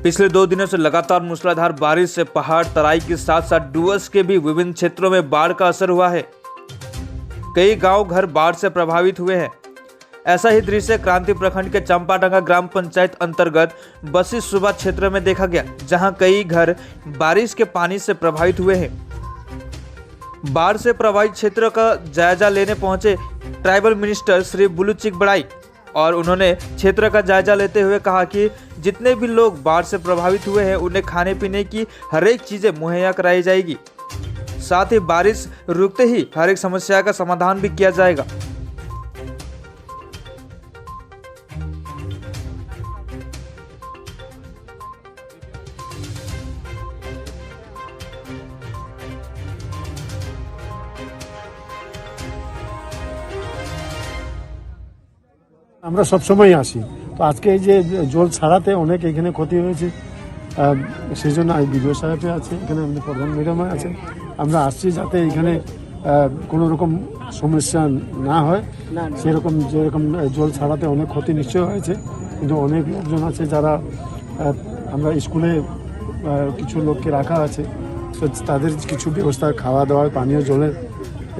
पिछले 2 दिनों से लगातार मूसलाधार बारिश से पहाड़ तराई के साथ साथ डुवर्स के भी विभिन्न क्षेत्रों में बाढ़ का असर हुआ है। कई गांव घर बाढ़ से प्रभावित हुए हैं। ऐसा ही दृश्य क्रांति प्रखंड के चंपाडंगा ग्राम पंचायत अंतर्गत बसी सुबा क्षेत्र में देखा गया, जहां कई घर बारिश के पानी से प्रभावित हुए हैं। बाढ़ से प्रभावित क्षेत्र का जायजा लेने पहुंचे ट्राइबल मिनिस्टर श्री बुलू चिकबड़ाई और उन्होंने क्षेत्र का जायजा लेते हुए कहा कि जितने भी लोग बाढ़ से प्रभावित हुए हैं उन्हें खाने पीने की हर एक चीजें मुहैया कराई जाएगी। साथ ही बारिश रुकते ही हर एक समस्या का समाधान भी किया जाएगा। আমরা সব সময় আসি, তো আজকে এই যে জল ছাড়াতে অনেক এখানে ক্ষতি হয়েছে, সেই জন্য বিডিও সাহেব আছে, এখানে আমাদের প্রধান ম্যাডাম আছে। আমরা আসছি যাতে এখানে কোনো রকম সমস্যা না হয়, সেরকম যেরকম জল ছাড়াতে অনেক ক্ষতি নিশ্চয় হয়েছে, কিন্তু অনেক লোকজন আছে যারা আমরা স্কুলে কিছু লোককে রাখা আছে, তো তাদের কিছু ব্যবস্থা খাওয়া দাওয়া পানীয় জলের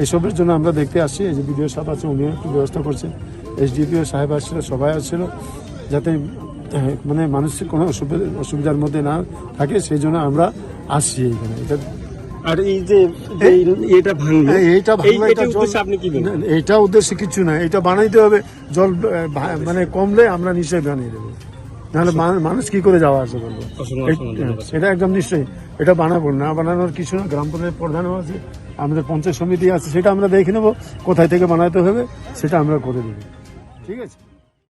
এসবের জন্য আমরা দেখতে আসছি। এই যে বিডিও সাহেব আছে উনিও একটু ব্যবস্থা করছে, এসডিপিও সাহেব আসছিল, সবাই আসছিল যাতে মানে মানুষের কোনো অসুবিধার মধ্যে না থাকে, সেই জন্য আমরা আসছি এইখানে। এটা আর এই যে এটা ভাঙলো, এইটা উদ্দেশ্যে কিছু না, এটা বানাইতে হবে। জল মানে কমলে আমরা নিশ্চয়ই বানিয়ে দেবো, নাহলে মানুষ কি করে যাওয়া আসা করবো, সেটা একদম নিশ্চয়ই। এটা বানাবো না, বানানোর কিছু না। গ্রাম পঞ্চায়েত প্রধানও আছে, আমাদের পঞ্চায়েত সমিতি আছে, সেটা আমরা দেখে নেবো কোথায় থেকে বানাতে হবে, সেটা আমরা করে দেবো। ঠিক আছে।